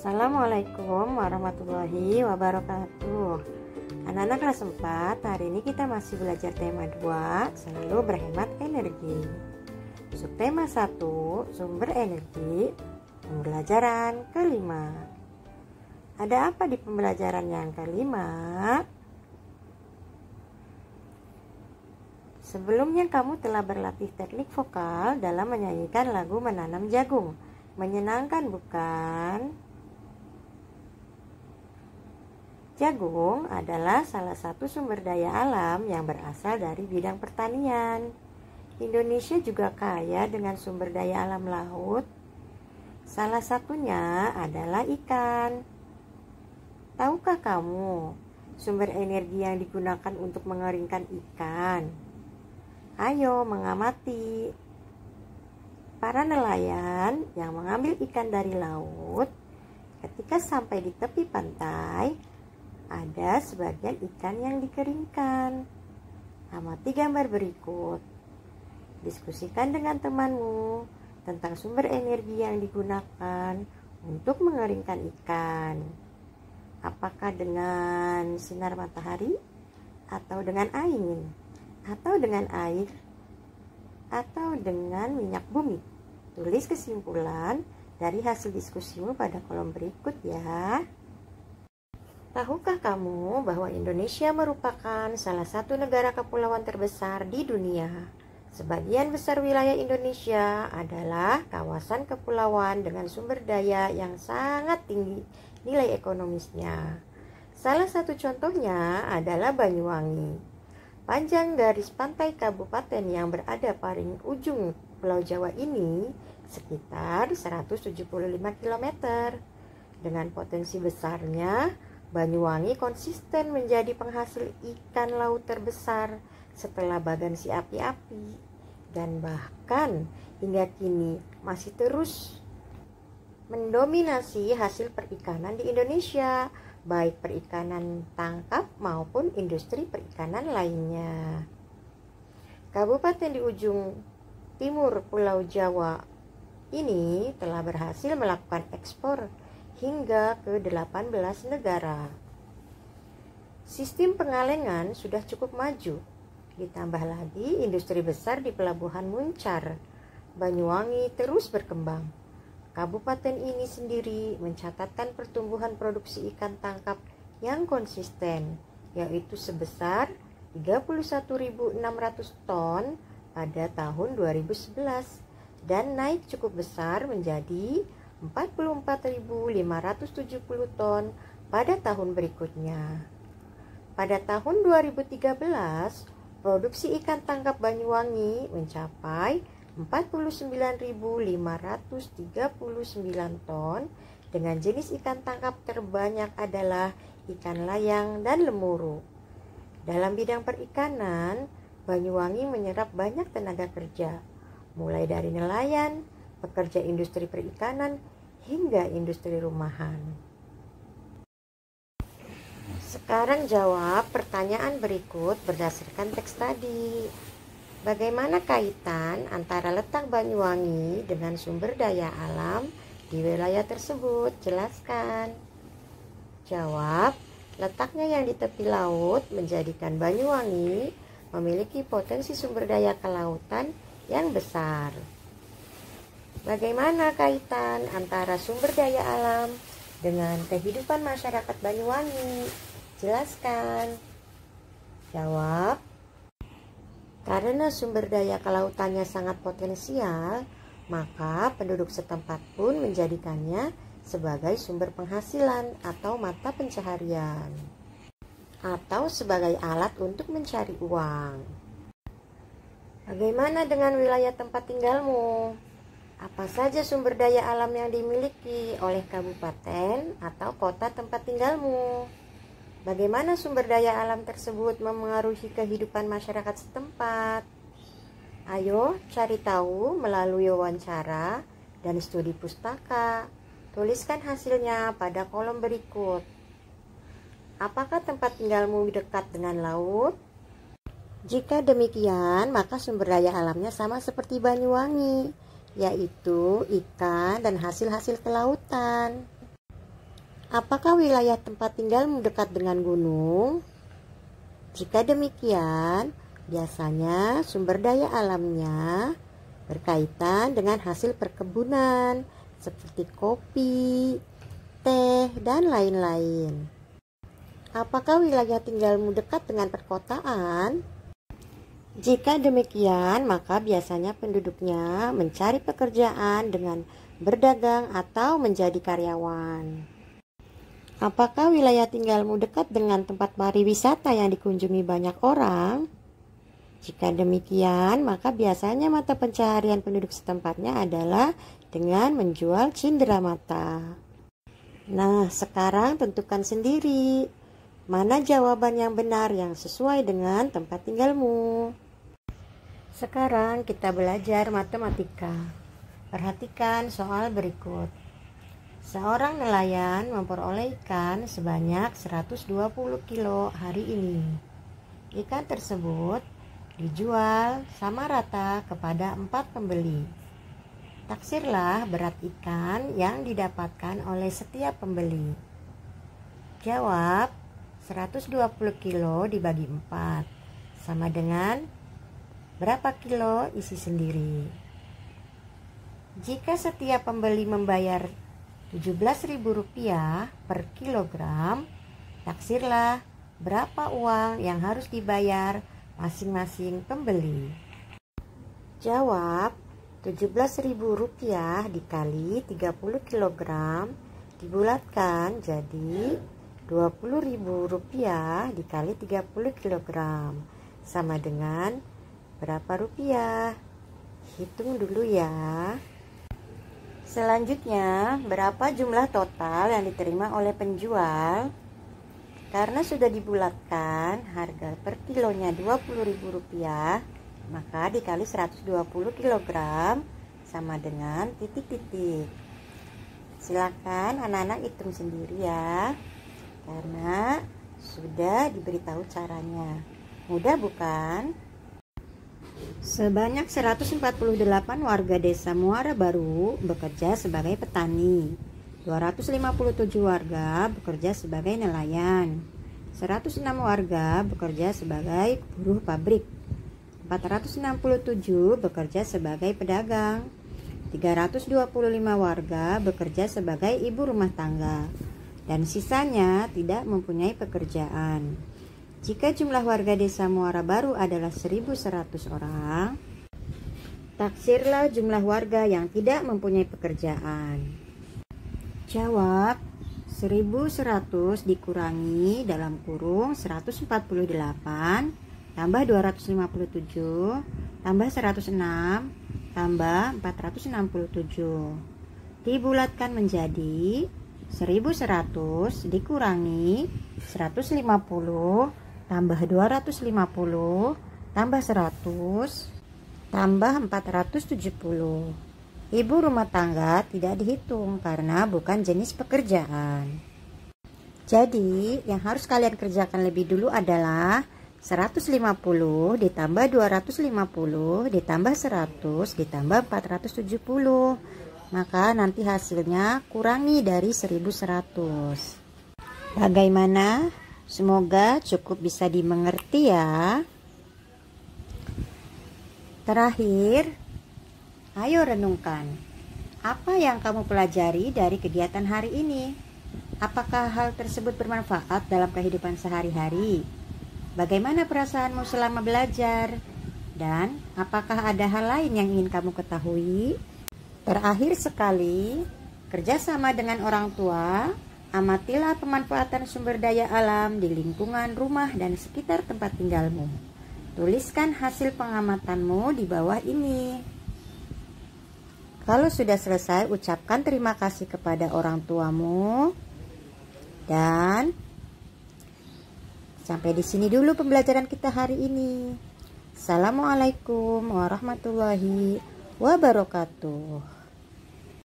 Assalamualaikum warahmatullahi wabarakatuh. Anak-anak kelas 4, hari ini kita masih belajar tema 2, selalu berhemat energi. Subtema 1, sumber energi, pembelajaran kelima. Ada apa di pembelajaran yang kelima? Sebelumnya kamu telah berlatih teknik vokal dalam menyanyikan lagu Menanam Jagung. Menyenangkan bukan? Jagung adalah salah satu sumber daya alam yang berasal dari bidang pertanian. Indonesia juga kaya dengan sumber daya alam laut. Salah satunya adalah ikan. Tahukah kamu sumber energi yang digunakan untuk mengeringkan ikan? Ayo mengamati. Para nelayan yang mengambil ikan dari laut, ketika sampai di tepi pantai, ada sebagian ikan yang dikeringkan. Amati gambar berikut. Diskusikan dengan temanmu tentang sumber energi yang digunakan untuk mengeringkan ikan. Apakah dengan sinar matahari, atau dengan angin, atau dengan air, atau dengan minyak bumi? Tulis kesimpulan dari hasil diskusimu pada kolom berikut ya. Tahukah kamu bahwa Indonesia merupakan salah satu negara kepulauan terbesar di dunia? Sebagian besar wilayah Indonesia adalah kawasan kepulauan dengan sumber daya yang sangat tinggi nilai ekonomisnya. Salah satu contohnya adalah Banyuwangi. Panjang garis pantai kabupaten yang berada paling ujung Pulau Jawa ini sekitar 175 km. Dengan potensi besarnya, Banyuwangi konsisten menjadi penghasil ikan laut terbesar setelah Bagan Si Api-api, dan bahkan hingga kini masih terus mendominasi hasil perikanan di Indonesia, baik perikanan tangkap maupun industri perikanan lainnya. Kabupaten di ujung timur Pulau Jawa ini telah berhasil melakukan ekspor hingga ke 18 negara. Sistem pengalengan sudah cukup maju, ditambah lagi industri besar di Pelabuhan Muncar. Banyuwangi terus berkembang. Kabupaten ini sendiri mencatatkan pertumbuhan produksi ikan tangkap yang konsisten, yaitu sebesar 31.600 ton pada tahun 2011 dan naik cukup besar menjadi 44.570 ton pada tahun berikutnya. Pada tahun 2013, produksi ikan tangkap Banyuwangi mencapai 49.539 ton dengan jenis ikan tangkap terbanyak adalah ikan layang dan lemuru. Dalam bidang perikanan, Banyuwangi menyerap banyak tenaga kerja, mulai dari nelayan, pekerja industri perikanan, hingga industri rumahan. Sekarang jawab pertanyaan berikut berdasarkan teks tadi. Bagaimana kaitan antara letak Banyuwangi dengan sumber daya alam di wilayah tersebut? Jelaskan. Jawab, letaknya yang di tepi laut menjadikan Banyuwangi memiliki potensi sumber daya kelautan yang besar. Bagaimana kaitan antara sumber daya alam dengan kehidupan masyarakat Banyuwangi? Jelaskan. Jawab, karena sumber daya kelautannya sangat potensial, maka penduduk setempat pun menjadikannya sebagai sumber penghasilan atau mata pencaharian, atau sebagai alat untuk mencari uang. Bagaimana dengan wilayah tempat tinggalmu? Apa saja sumber daya alam yang dimiliki oleh kabupaten atau kota tempat tinggalmu? Bagaimana sumber daya alam tersebut memengaruhi kehidupan masyarakat setempat? Ayo cari tahu melalui wawancara dan studi pustaka. Tuliskan hasilnya pada kolom berikut. Apakah tempat tinggalmu dekat dengan laut? Jika demikian, maka sumber daya alamnya sama seperti Banyuwangi, yaitu ikan dan hasil-hasil kelautan. Apakah wilayah tempat tinggalmu dekat dengan gunung? Jika demikian, biasanya sumber daya alamnya berkaitan dengan hasil perkebunan seperti kopi, teh, dan lain-lain. Apakah wilayah tinggalmu dekat dengan perkotaan? Jika demikian, maka biasanya penduduknya mencari pekerjaan dengan berdagang atau menjadi karyawan. Apakah wilayah tinggalmu dekat dengan tempat pariwisata yang dikunjungi banyak orang? Jika demikian, maka biasanya mata pencaharian penduduk setempatnya adalah dengan menjual cindera mata. Nah, sekarang tentukan sendiri mana jawaban yang benar yang sesuai dengan tempat tinggalmu. Sekarang kita belajar matematika. Perhatikan soal berikut. Seorang nelayan memperoleh ikan sebanyak 120 kilo hari ini. Ikan tersebut dijual sama rata kepada 4 pembeli. Taksirlah berat ikan yang didapatkan oleh setiap pembeli. Jawab, 120 kilo dibagi 4 sama dengan berapa kilo isi sendiri. Jika setiap pembeli membayar Rp17.000 per kilogram, taksirlah berapa uang yang harus dibayar masing-masing pembeli. Jawab, Rp17.000 dikali 30 kg dibulatkan jadi Rp20.000 dikali 30 kg sama dengan berapa rupiah? Hitung dulu ya. Selanjutnya, berapa jumlah total yang diterima oleh penjual? Karena sudah dibulatkan harga per kilonya Rp20.000, maka dikali 120 kg sama dengan titik-titik. Silakan anak-anak hitung sendiri ya, karena sudah diberitahu caranya. Mudah bukan? Sebanyak 148 warga desa Muara Baru bekerja sebagai petani, 257 warga bekerja sebagai nelayan, 106 warga bekerja sebagai buruh pabrik, 467 bekerja sebagai pedagang, 325 warga bekerja sebagai ibu rumah tangga, dan sisanya tidak mempunyai pekerjaan. Jika jumlah warga desa Muara Baru adalah 1.100 orang, taksirlah jumlah warga yang tidak mempunyai pekerjaan. Jawab, 1.100 dikurangi dalam kurung 148 tambah 257 tambah 106 tambah 467 dibulatkan menjadi 1.100 dikurangi 150 tambah 250 tambah 100 tambah 470. Ibu rumah tangga tidak dihitung karena bukan jenis pekerjaan. Jadi yang harus kalian kerjakan lebih dulu adalah 150 ditambah 250 ditambah 100 ditambah 470. Maka nanti hasilnya kurangi dari 1.100. Bagaimana? Semoga cukup bisa dimengerti ya. Terakhir, ayo renungkan. Apa yang kamu pelajari dari kegiatan hari ini? Apakah hal tersebut bermanfaat dalam kehidupan sehari-hari? Bagaimana perasaanmu selama belajar? Dan apakah ada hal lain yang ingin kamu ketahui? Terakhir sekali, kerjasama dengan orang tua. Amatilah pemanfaatan sumber daya alam di lingkungan rumah dan sekitar tempat tinggalmu. Tuliskan hasil pengamatanmu di bawah ini. Kalau sudah selesai, ucapkan terima kasih kepada orang tuamu. Dan sampai di sini dulu pembelajaran kita hari ini. Assalamualaikum warahmatullahi wabarakatuh.